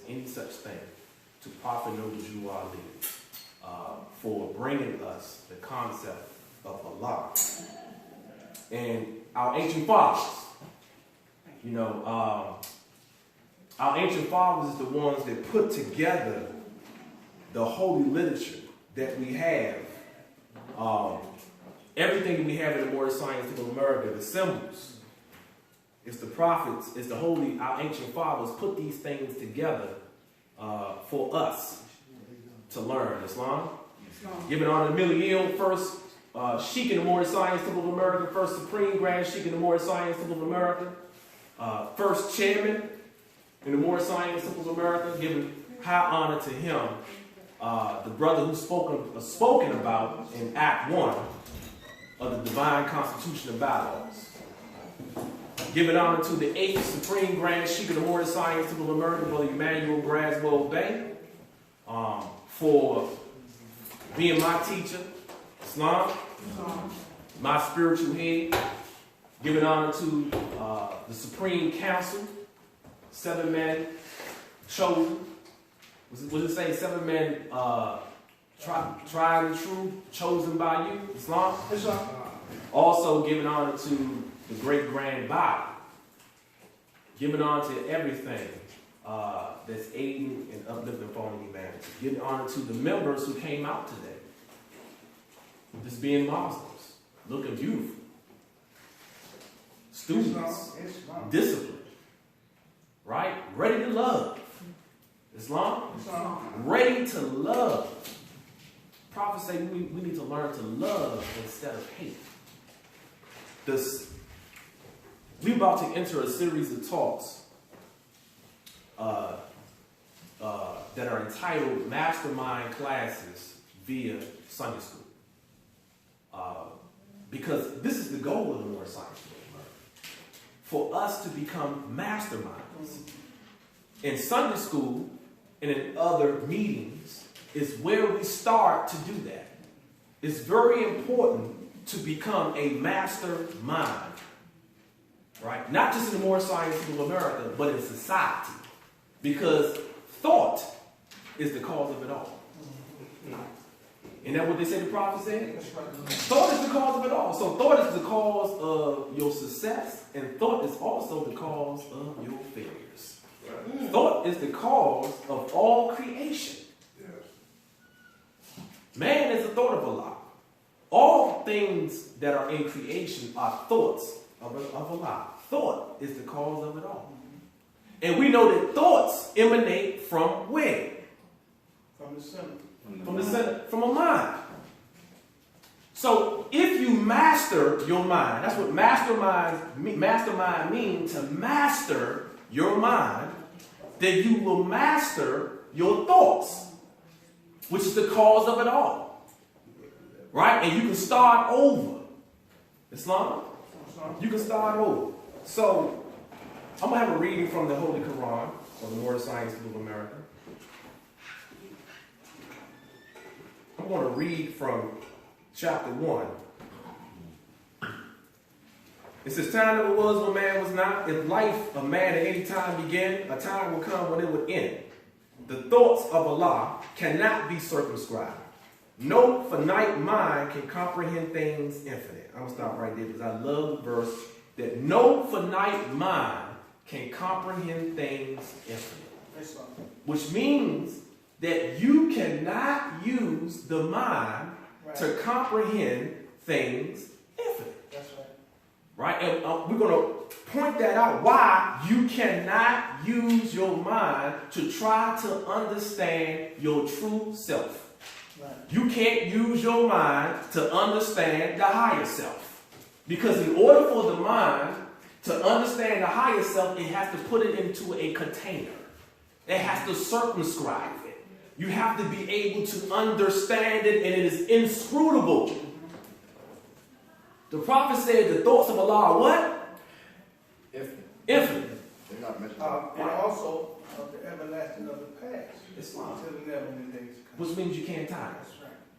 any such thing to profit no Jew or leader, for bringing us the concept of Allah. And our ancient fathers, our ancient fathers is the ones that put together the holy literature that we have. Everything that we have in the Moorish science of America, the symbols, it's the prophets, it's the holy, our ancient fathers put these things together for us to learn Islam. Giving honor to Miliel, first Sheikh in the Moorish Science Temple of America, first Supreme Grand Sheikh in the Moorish Science Temple of America, first Chairman in the Moorish Science Temple of America, giving high honor to him, the brother who's spoken about in Act 1 of the Divine Constitution of Bylaws. Giving honor to the 8th Supreme Grand Sheikh of the Moorish Science Temple of America, Brother Emmanuel Braswell Bay, for being my teacher, Islam, my spiritual head. Giving honor to the Supreme Council, 7 men chosen. Was it say 7 men tried and true, chosen by you, Islam? Also giving honor to the great grand body. Giving honor to everything that's aiding and uplifting fallen humanity. Giving honor to the members who came out today. Just being Muslims, looking beautiful. Students, disciplined, right? Ready to love. Islam? Ready to love. Prophets say we need to learn to love instead of hate. We're about to enter a series of talks that are entitled Mastermind Classes via Sunday School. Because this is the goal of the Moorish Science for us to become masterminds. In Sunday school and in other meetings is where we start to do that. It's very important to become a mastermind, right? Not just in the Moorish Science of America, but in society. Because thought is the cause of it all. Isn't that what they say the prophet said? Thought is the cause of it all. So thought is the cause of your success, and thought is also the cause of your failures. Thought is the cause of all creation. Man is the thought of Allah. All things that are in creation are thoughts of Allah. Thought is the cause of it all. And we know that thoughts emanate from where? From the center. From the center, from a mind. So if you master your mind, that's what mastermind means, to master your mind, then you will master your thoughts, which is the cause of it all. Right? And you can start over. Islam? You can start over. So I'm going to have a reading from the Holy Quran of the Moorish Science of America. I'm going to read from chapter 1. It says, time never was when man was not. If life of man at any time began, a time will come when it would end. The thoughts of Allah cannot be circumscribed. No finite mind can comprehend things infinite. I'm going to stop right there because I love the verse that no finite mind can comprehend things infinite. Which means that you cannot use the mind to comprehend things infinite. That's right. Right? And we're going to point that out, why you cannot use your mind to try to understand your true self. Right. You can't use your mind to understand the higher self. Because in order for the mind to understand the higher self, it has to put it into a container. It has to circumscribe it. You have to be able to understand it, and it is inscrutable. The prophet said the thoughts of Allah are what? Infinite. They're not mentioned. And also of the everlasting of the past. Islam. Until the never new days come. Which means you can't time it.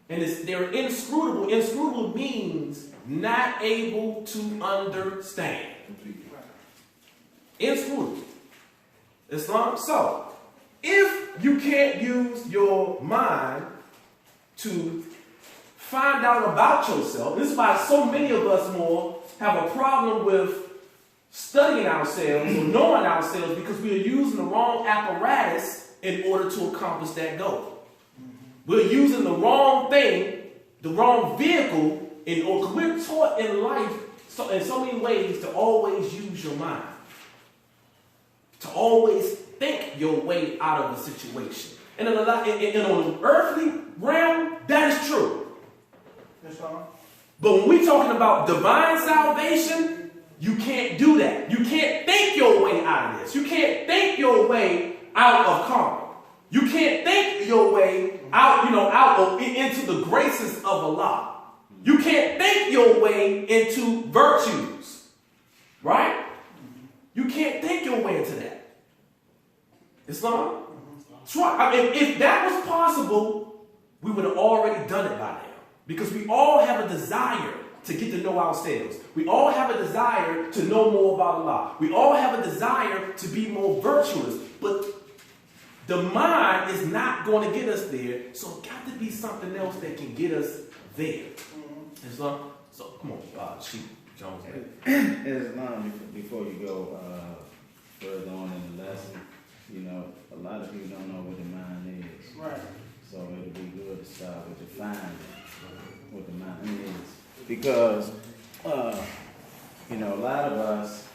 That's right. And they're inscrutable. Inscrutable means not able to understand. Right. Inscrutable. Islam. So, if you can't use your mind to find out about yourself, this is why so many of us more have a problem with studying ourselves or knowing ourselves, because we are using the wrong apparatus in order to accomplish that goal. We're using the wrong thing, the wrong vehicle, in order, because we're taught in life in so many ways to always use your mind, to always think your way out of a situation. And on the earthly realm, that is true. But when we're talking about divine salvation, you can't do that. You can't think your way out of this. You can't think your way out of karma. You can't think your way out into the graces of Allah. You can't think your way into virtues. Right? You can't think your way into that. Islam? Try. I mean, if that was possible, we would have already done it by now. Because we all have a desire to get to know ourselves. We all have a desire to know more about Allah. We all have a desire to be more virtuous. But the mind is not going to get us there. So it's got to be something else that can get us there. Islam? So come on, Chief Jones. Islam, before you go further on in the lesson, a lot of people don't know what the mind is. Right. So it'll be good to start with defining what the mind is. Because, a lot of us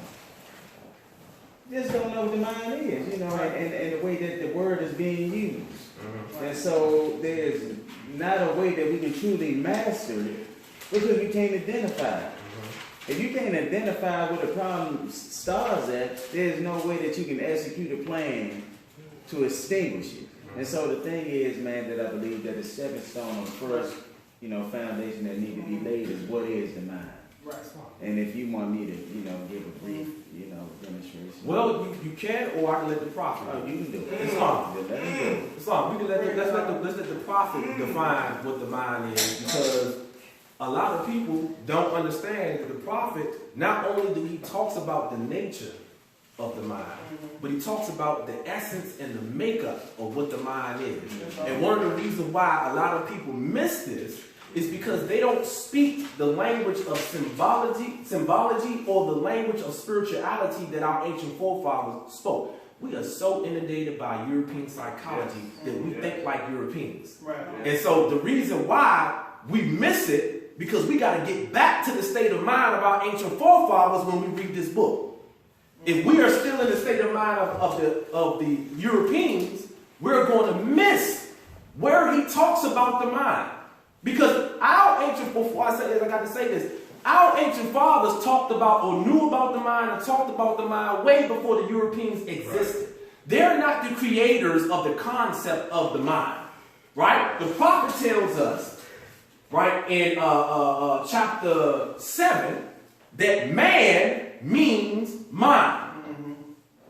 just don't know what the mind is, and the way that the word is being used. Mm-hmm. And so there's not a way that we can truly master it because we can't identify it. Mm-hmm. If you can't identify where the problem starts at, there's no way that you can execute a plan to extinguish it. Mm-hmm. And so the thing is, man, that I believe that the stepping stone of the first foundation that need to be laid is what is the mind. Right. And if you want me to, give a brief, demonstration. Well, you can, or I can let the prophet. Oh, you can do it. It's fine. Let him do it. It's fine. We can let's let the prophet define what the mind is, because a lot of people don't understand that the prophet, not only do he talks about the nature of the mind, but he talks about the essence and the makeup of what the mind is. And one of the reasons why a lot of people miss this is because they don't speak the language of symbology or the language of spirituality that our ancient forefathers spoke. We are so inundated by European psychology that we think like Europeans. Right. And so the reason why we miss it, because we got to get back to the state of mind of our ancient forefathers when we read this book. If we are still in the state of mind of the Europeans, we're going to miss where he talks about the mind. Because our ancient, before I say this, I got to say this, our ancient fathers talked about or knew about the mind and talked about the mind way before the Europeans existed. Right. They're not the creators of the concept of the mind, right? The prophet tells us, right, in chapter 7, that man means mind,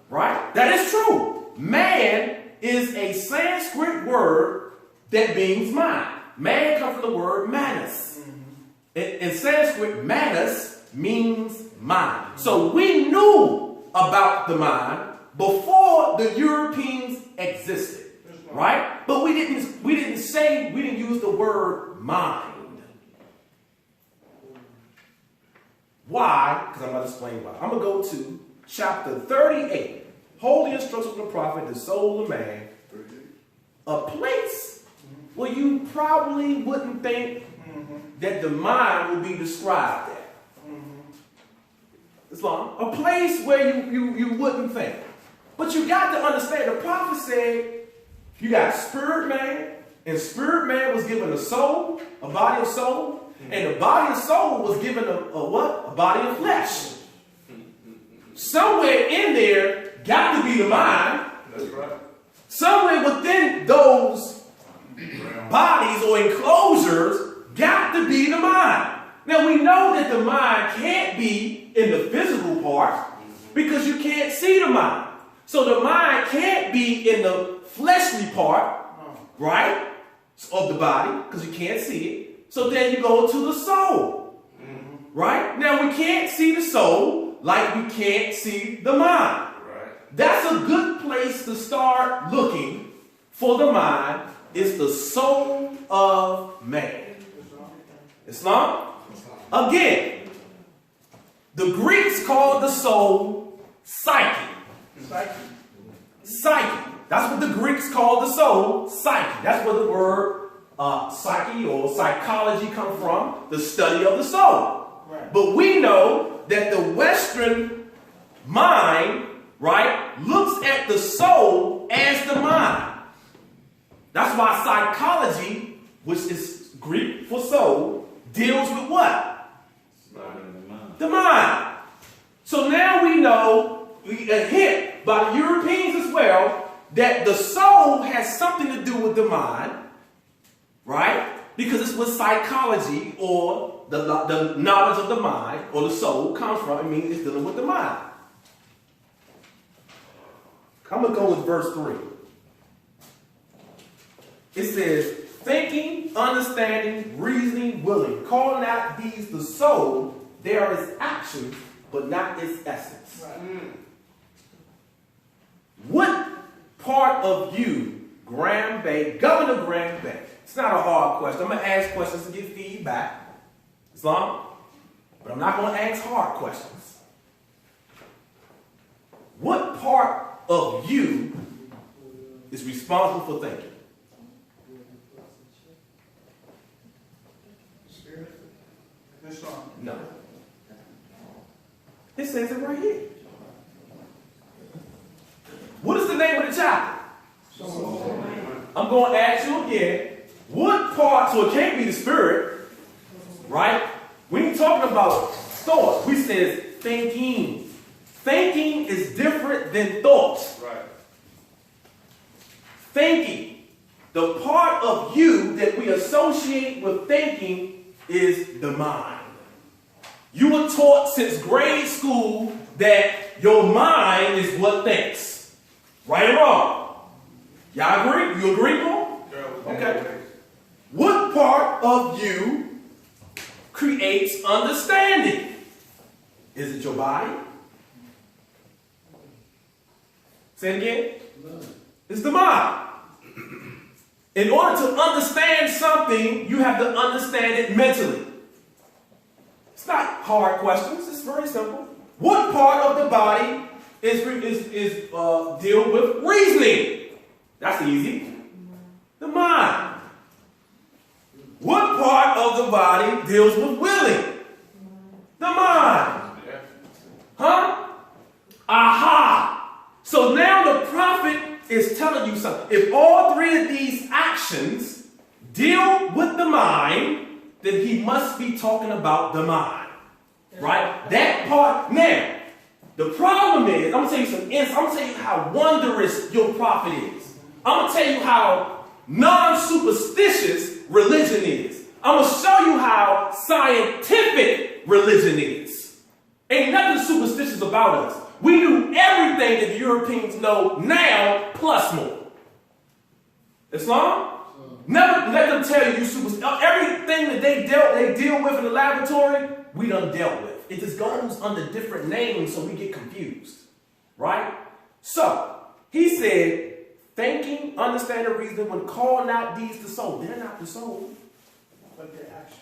right? That is true. Man is a Sanskrit word that means mind. Man comes from the word manas. In Sanskrit, manas means mind. So we knew about the mind before the Europeans existed, right? But we didn't use the word mind. Why? Because I'm going to explain why. I'm going to go to chapter 38. Holy instructions of the prophet, the soul of man. A place where you probably wouldn't think that the mind will be described at. Islam. A place where you wouldn't think. But you got to understand, the prophet said, you got spirit man, and spirit man was given a soul, a body of soul, and the body of soul was given a what? A body of flesh. Somewhere in there got to be the mind. That's right. Somewhere within those bodies or enclosures got to be the mind. Now we know that the mind can't be in the physical part because you can't see the mind. So the mind can't be in the fleshly part, right, of the body because you can't see it. So then you go to the soul, right? Now we can't see the soul like we can't see the mind. that's a good place to start looking for the mind. It's the soul of man. Islam? Again, the Greeks called the soul psyche. Psyche. That's what the Greeks called the soul, psyche. That's where the word psyche or psychology comes from, the study of the soul. Right. But we know that the Western mind, right, looks at the soul as the mind. That's why psychology, which is Greek for soul, deals with what? The mind. So now we know, we a hint by the Europeans as well, that the soul has something to do with the mind, right? Because it's what psychology or the knowledge of the mind or the soul comes from. It means it's dealing with the mind. I'm going to go with verse 3. It says, thinking, understanding, reasoning, willing, calling out these the soul, there is action, but not its essence. Right. What part of you, Governor Graham Bay? It's not a hard question. I'm going to ask questions to get feedback. Islam? But I'm not going to ask hard questions. What part of you is responsible for thinking? Spirit? No. It says it right here. What is the name of the chapter? I'm going to ask you again. What part, so it can't be the spirit, right? When you're talking about thought, we says thinking. Thinking is different than thoughts. Right. Thinking. The part of you that we associate with thinking is the mind. You were taught since grade school that your mind is what thinks. Right or wrong? Y'all agree? You agree, Paul? Okay. What part of you creates understanding? Is it your body? Say it again. It's the mind. In order to understand something, you have to understand it mentally. It's not hard questions. It's very simple. What part of the body is deal with reasoning? That's easy. The mind. What part of the body deals with willing? The mind. Huh? Aha. So now the prophet is telling you something. If all three of these actions deal with the mind, then he must be talking about the mind. Right? That part. Now, the problem is, I'm going to tell you some insight. I'm going to tell you how wondrous your prophet is. I'm going to tell you how non-superstitious religion is. I'm going to show you how scientific religion is. Ain't nothing superstitious about us. We knew everything that the Europeans know now, plus more. Islam? Never let them tell you superstitious. Everything that they deal with in the laboratory, we done dealt with. It just goes under different names, so we get confused. Right? So, he said, thinking, understanding, reasoning, when calling out these the soul. They're not the soul. But they're action.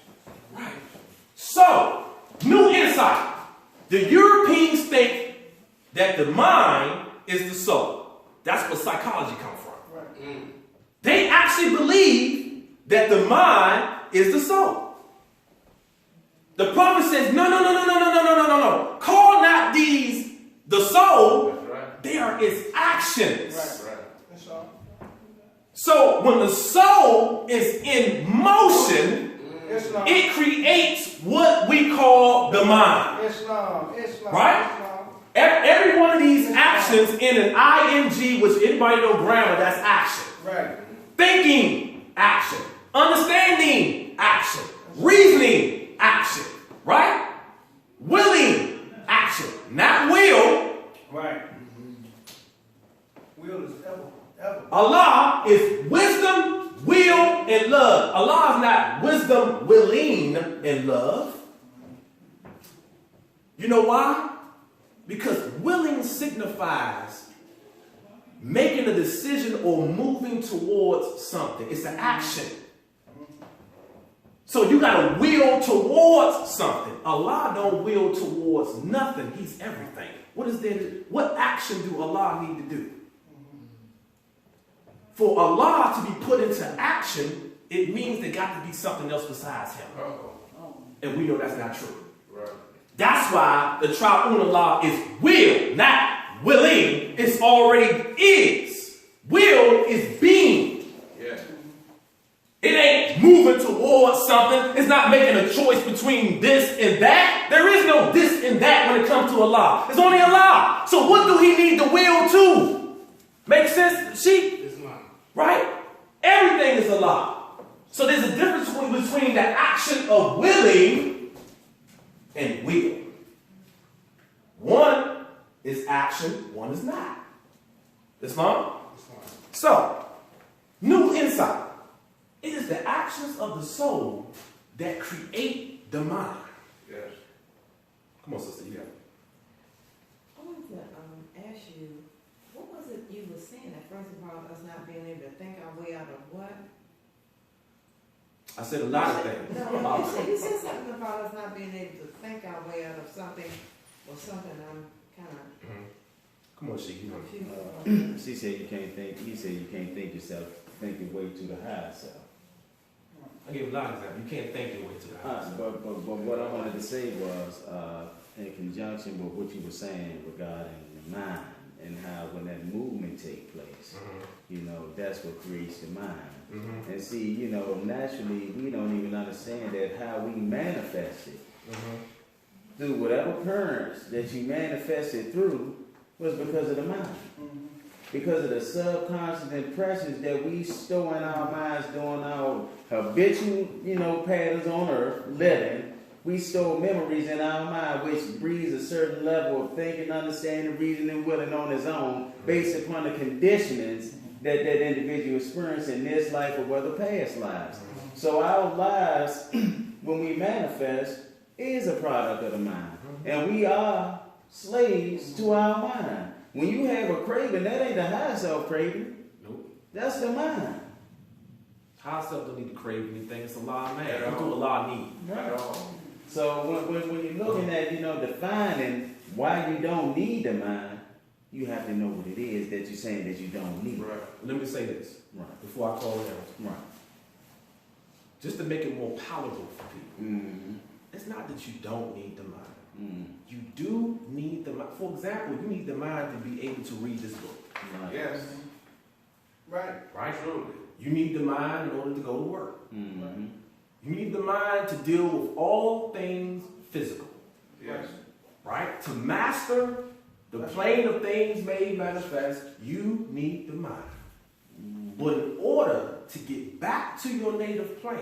Right. So, new insight. The Europeans think that the mind is the soul. That's where psychology comes from. Right. They actually believe that the mind is the soul. The prophet says, no. Call not these the soul. Right. They are its actions. Right. That's all. So when the soul is in motion, it creates what we call the mind. Islam. Right? Every one of these actions in an ing, which anybody know grammar, that's action. Right. Thinking, action. Understanding, action. Reasoning, action. Right? Willing, action. Not will. Right. Will is ever. Allah is wisdom, will, and love. Allah is not wisdom, willing, and love. You know why? Because willing signifies making a decision or moving towards something. It's an action. So you got to will towards something. Allah don't will towards nothing. He's everything. What action do Allah need to do? For Allah to be put into action, it means there got to be something else besides him. And we know that's not true. Right. That's why the Triune Allah is will, not willing. It's already is. Will is being. Yeah. It ain't moving towards something. It's not making a choice between this and that. There is no this and that when it comes to Allah. It's only Allah. So what do he need the will to? Make sense? Right? Everything is Allah. So there's a difference between the action of willing and will. One is action, one is not. Islam? So, new insight. It is the actions of the soul that create the mind. Yes. Come on, sister, you have it. I wanted to ask you, what was it you were saying at first about us not being able to think our way out of what? I said a lot of things. No, you said something about us not being able to think our way out of something or something. I'm kind of. Come on, she. She said you can't think. He said you can't think yourself. Think your way to the higher self. I gave a lot of examples. You can't think your way to the higher self. But what I wanted to say was in conjunction with what you were saying regarding the mind and how when that movement takes place, that's what creates the mind. And see, naturally we don't even understand that how we manifest it through whatever currents that you manifested through was because of the mind. Because of the subconscious impressions that we store in our minds during our habitual, patterns on earth, living, we store memories in our mind which breeds a certain level of thinking, understanding, reasoning, willing on its own based upon the conditionings that that individual experienced in this life or whether past lives. So our lives, when we manifest, is a product of the mind. And we are slaves to our mind. When you have a craving, that ain't the high self craving. Nope. That's the mind. High self don't need to crave anything. It's Allah, man. What do Allah need? Right. So when you're looking at, defining why you don't need the mind, you have to know what it is that you're saying that you don't need. Right. Let me say this before I call it out. Right. Just to make it more palatable for people. It's not that you don't need the mind. You do need the mind. For example, you need the mind to be able to read this book. Right. Yes. Right. Right? You need the mind in order to go to work. You need the mind to deal with all things physical. Yes. Right? To master the plane of things made manifest, you need the mind. But in order to get back to your native plane,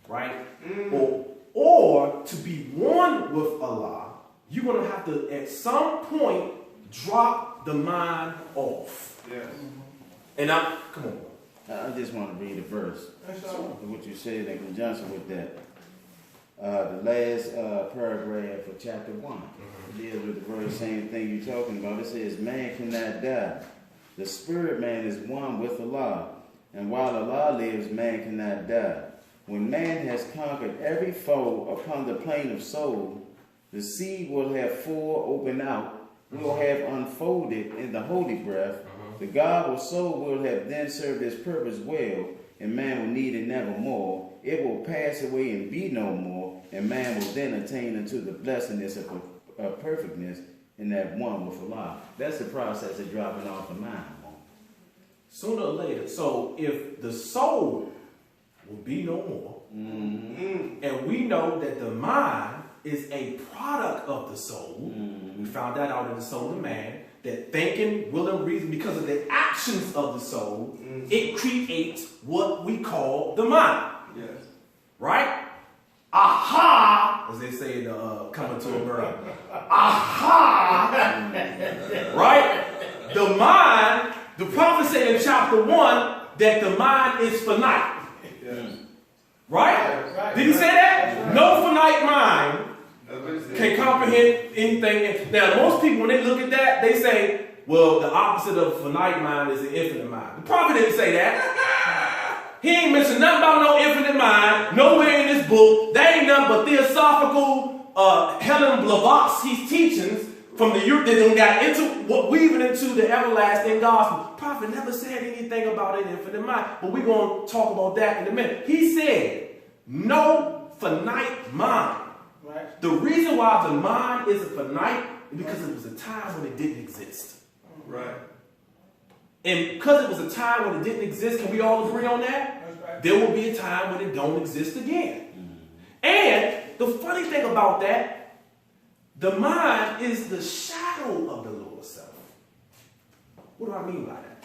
right? Or to be one with Allah, you're going to have to, at some point, drop the mind off. Yes. And come on. I just want to read a verse. What you said in conjunction with that. The last paragraph of chapter 1 deals with the very same thing you're talking about. It says, man cannot die. The spirit man is one with Allah. And while Allah lives, man cannot die. When man has conquered every foe upon the plane of soul, the seed will have full open out, will have unfolded in the holy breath. The God or soul will have then served its purpose well, and man will need it nevermore. It will pass away and be no more, and man will then attain unto the blessedness of perfectness in that one with Allah. That's the process of dropping off the mind. Sooner or later. So if the soul will be no more, and we know that the mind is a product of the soul, we found that out in the soul of man, that thinking, will, and reason, because of the actions of the soul, it creates what we call the mind. Yes. Right? Aha! As they say in Coming to America. Aha! Right? The mind, the prophet said in chapter 1 that the mind is finite. Yes. Right? Did he say that? No finite mind can comprehend anything. Now, most people, when they look at that, they say, well, the opposite of a finite mind is an infinite mind. The prophet didn't say that. He ain't mentioned nothing about no infinite mind, nowhere in this book. That ain't nothing but theosophical Helen Blavatsky's teachings from the Europe that then got into weaving into the everlasting gospel. Prophet never said anything about an infinite mind, but we're going to talk about that in a minute. He said, no finite mind. Right. The reason why the mind is a finite is because it was a time when it didn't exist. Right. And because it was a time when it didn't exist, can we all agree on that? That's right. There will be a time when it don't exist again. And the funny thing about that, the mind is the shadow of the lower self. What do I mean by that?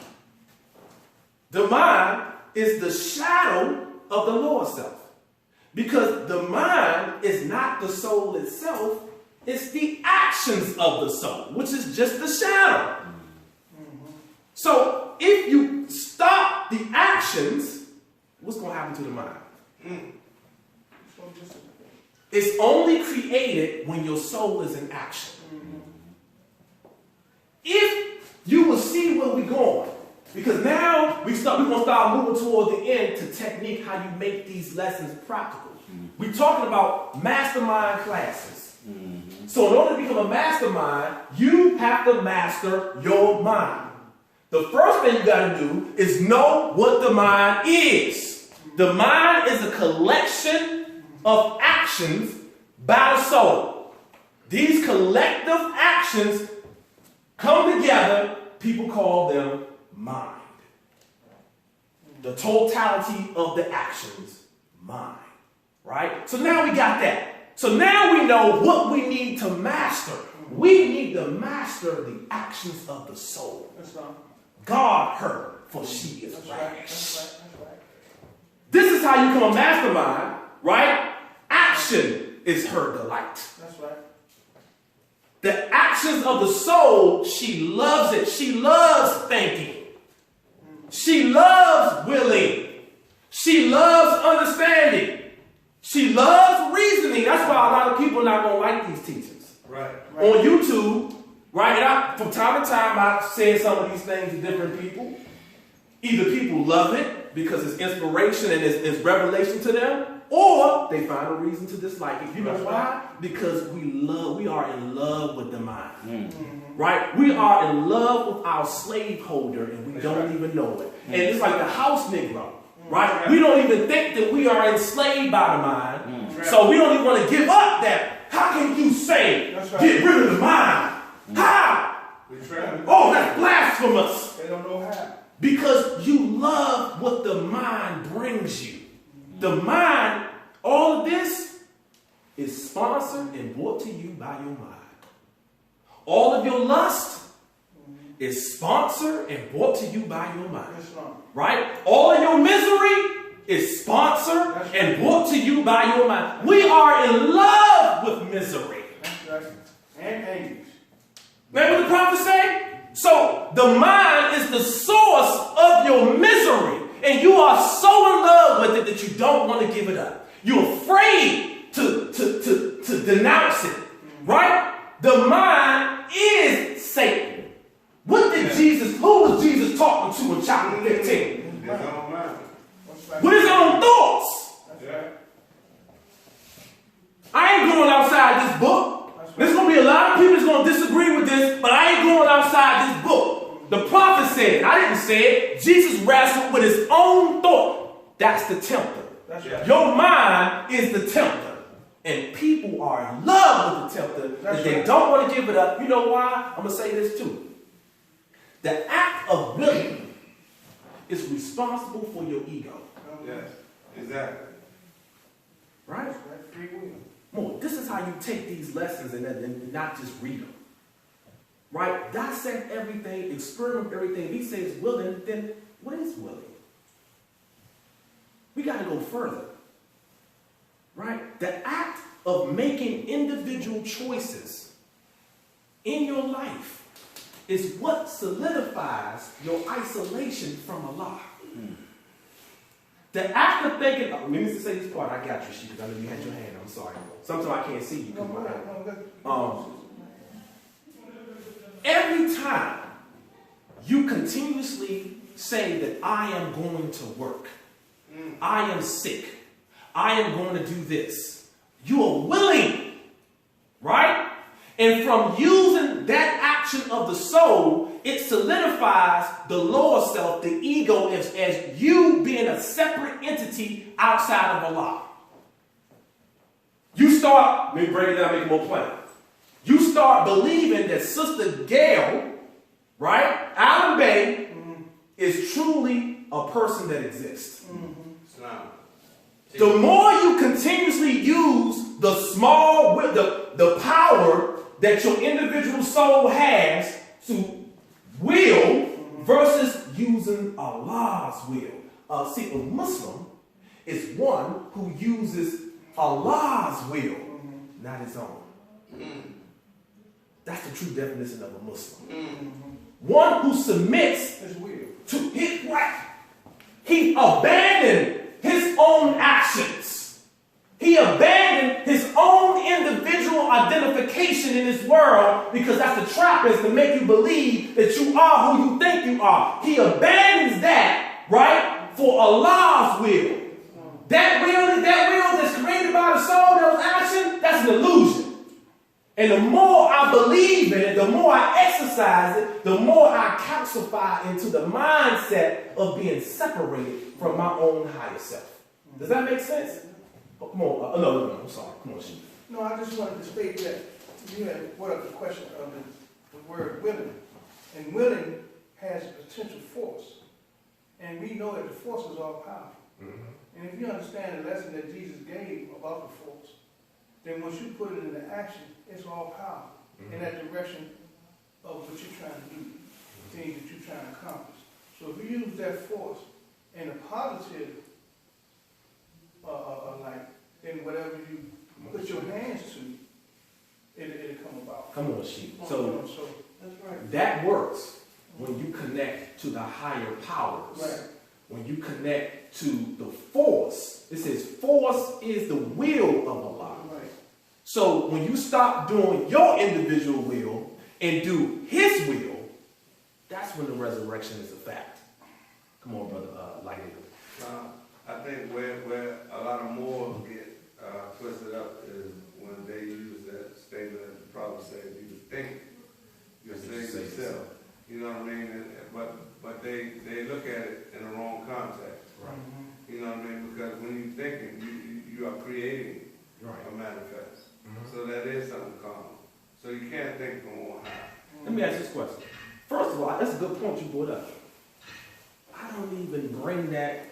The mind is the shadow of the lower self. Because the mind is not the soul itself, it's the actions of the soul, which is just the shadow. So if you stop the actions, what's going to happen to the mind? It's only created when your soul is in action. If you will see where we're going, because now we're going to start moving toward the end to technique, how you make these lessons practical. We're talking about mastermind classes. So in order to become a mastermind, you have to master your mind. The first thing you got to do is know what the mind is. The mind is a collection of actions by the soul. These collective actions come together, people call them mind. The totality of the actions, mind. Right? So now we got that. So now we know what we need to master. We need to master the actions of the soul. That's right. Guard her, for she is That's rash. right. That's right. This is how you become a mastermind, right? Action is her delight. That's right. The actions of the soul, she loves it. She loves thinking. She loves willing. She loves understanding. She loves reasoning. That's why a lot of people are not going to like these teachings. Right. On YouTube, right? And from time to time, I say some of these things to different people. Either people love it because it's inspiration and it's revelation to them, or they find a reason to dislike it. You know why? Because we are in love with the mind. Right? We are in love with our slaveholder and we don't even know it. And it's like the house Negro. Right? We don't even think that we are enslaved by the mind. So we don't even want to give up that. How can you say, get rid of the mind? How? Oh, that's blasphemous. They don't know how. Because you love what the mind brings you. The mind, all of this is sponsored and brought to you by your mind. All of your lust is sponsored and brought to you by your mind. Right? All of your misery is sponsored and brought to you by your mind. We are in love with misery. That's right. And anguish. Remember what the prophet say? So the mind is the source of your misery. And you are so in love with it that you don't want to give it up. You're afraid to denounce it. Right? The mind is Satan. What did who was Jesus talking to in chapter 15? His own mind. With his own thoughts. That's right. I ain't going outside this book. There's going to be a lot of people that's going to disagree with this, but I ain't going outside this book. The prophet said it. I didn't say it. Jesus wrestled with his own thought. That's the tempter. That's right. Your mind is the tempter. And people are in love with the tempter. That they don't want to give it up. You know why? I'm going to say this too. The act of willing is responsible for your ego. Yes, exactly. Right? Free will. More. This is how you take these lessons and not just read them. Right? Dissect everything, experiment everything. If he says willing, then what is willing? We got to go further. Right? The act of making individual choices in your life is what solidifies your isolation from Allah. The act of thinking, let me just say this part, I got you, because I know you had your hand, I'm sorry. Sometimes I can't see you. Every time you continuously say that I am going to work, I am sick, I am going to do this, you are willing, right? And from using that action of the soul, it solidifies the lower self, the ego, as you being a separate entity outside of Allah. You start, let me break it down, make it more plain. You start believing that Sister Gail, right, Alan Bay, is truly a person that exists. The more you continuously use the small, the power that your individual soul has to will versus using Allah's will. See, a Muslim is one who uses Allah's will, not his own. That's the true definition of a Muslim. One who submits His will. to his right. He abandoned his own actions. He abandoned his own individual identification in this world, because that's the trap, is to make you believe that you are who you think you are. He abandons that, right, for Allah's will. That will that's created by the soul, those actions, that's an illusion. And the more I believe in it, the more I exercise it, the more I calcify into the mindset of being separated from my own higher self. Does that make sense? Oh, come on. No, I'm sorry. Come on, shoot. No, I just wanted to state that you had brought up the question of the word willing. And willing has potential force. And we know that the force is all powerful. And if you understand the lesson that Jesus gave about the force, then once you put it into action, it's all power in that direction of what you're trying to do, things that you're trying to accomplish. So if you use that force in a positive light, then whatever you put your hands to, it'll come about. Come on, sheep. So that's right. that works when you connect to the higher powers. Right. When you connect to the force. It says force is the will of Allah. Right. So when you stop doing your individual will and do his will, that's when the resurrection is a fact. Come on, brother, like it. I think where a lot of Moors get twisted up is when they use that statement that the Prophet said, you think you'll save yourself. You know what I mean? But they look at it in the wrong context. Right. You know what I mean? Because when you're thinking, you are creating a manifest. So that is something common. So you can't think from on high. Let me ask this question. First of all, that's a good point you brought up. I don't even bring that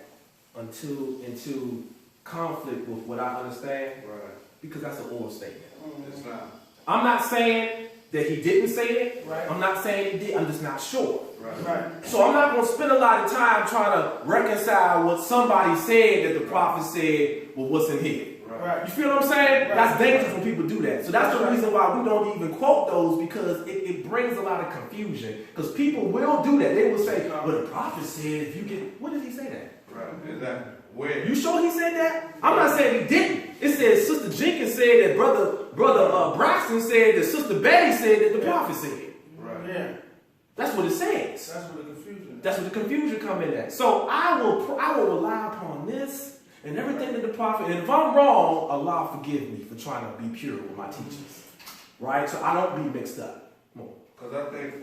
into conflict with what I understand, Right. because that's an oral statement. It's not. I'm not saying that he didn't say it. Right. I'm not saying he did. I'm just not sure. Right. Right. So I'm not going to spend a lot of time trying to reconcile what somebody said that the prophet said with what's in here. Right. You feel what I'm saying? Right. That's dangerous when people do that. So that's the reason why we don't even quote those, because it brings a lot of confusion. Because people will do that. They will say, well, the prophet said if you get... What did he say that? Right. Exactly. Where? You sure he said that? I'm not saying he didn't. It says Sister Jenkins said that Brother Braxton said that Sister Betty said that the prophet said. Right. Yeah. That's what it says. That's where the confusion is. That's what the confusion come in at. So I will rely upon this and everything that the prophet, and if I'm wrong, Allah forgive me for trying to be pure with my teachings. Right? So I don't be mixed up. Come on. Because I think,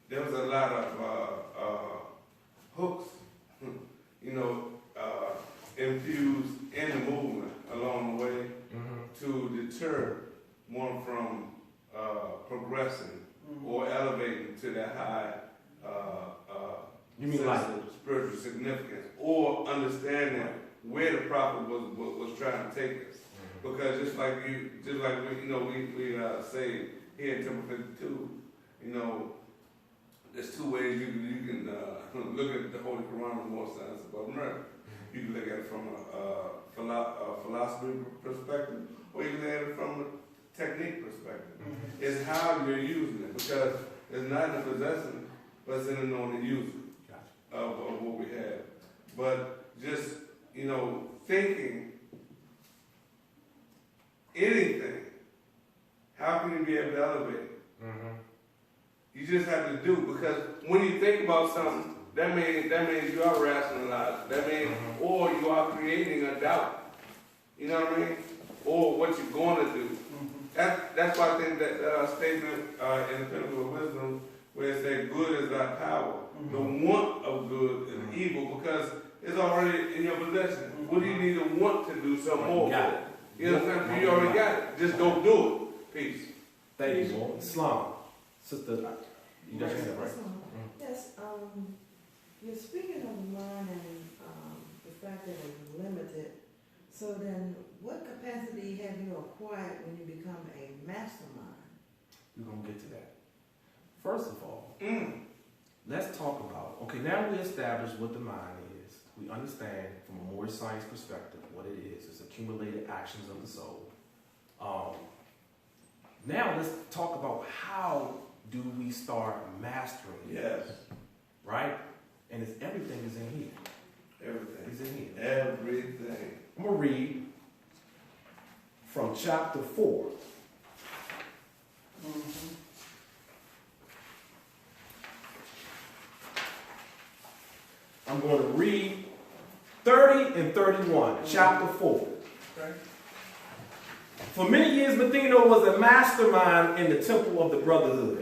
there was a lot of hooks, infused in the movement along the way to deter one from progressing or elevating to that high You mean sense like of spiritual significance, or understanding where the prophet was trying to take us. Because just like we say here in Temple 52, there's two ways you can look at the Holy Quran with more science above murder. You can look at it from a philosophy perspective, or you can look at it from a technique perspective. It's how you're using it, because it's not in the possession, but it's in the knowing the using of what we have. But just, thinking anything, how can you be able to elevate it? You just have to do, because when you think about something, that means you are rationalizing. That means, or you are creating a doubt. You know what I mean? Or what you're going to do. That's why I think that statement in the Pinnacle of Wisdom, where it says good is thy power, the want of good is evil, because it's already in your possession. What do you need to want to do something more? Got it. You know what I'm saying? You already got it. Just go do it. Peace. Thank you, Lord. Islam. Sister, you just said that, right? Yes, you're speaking of the mind and the fact that it's limited. So then, what capacity have you acquired when you become a mastermind? We're going to get to that. First of all, let's talk about, okay, now we established what the mind is. We understand from a Moorish science perspective what it is. It's accumulated actions of the soul. Now let's talk about how do we start mastering it. Yes. Right? And it's everything is in here. Everything. It's in here. Everything. I'm going to read from chapter 4. I'm going to read 30 and 31, chapter 4. Okay. For many years, Matheno was a mastermind in the temple of the Brotherhood.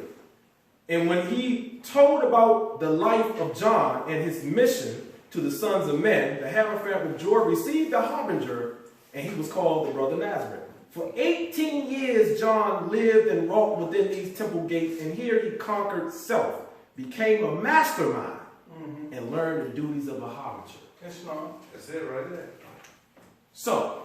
And when he told about the life of John and his mission to the sons of men, the Hierophant with joy received a harbinger, and he was called the Brother Nazareth. For 18 years, John lived and wrought within these temple gates, and here he conquered self, became a mastermind, and learned the duties of a harbinger. That's not. That's it right there. So,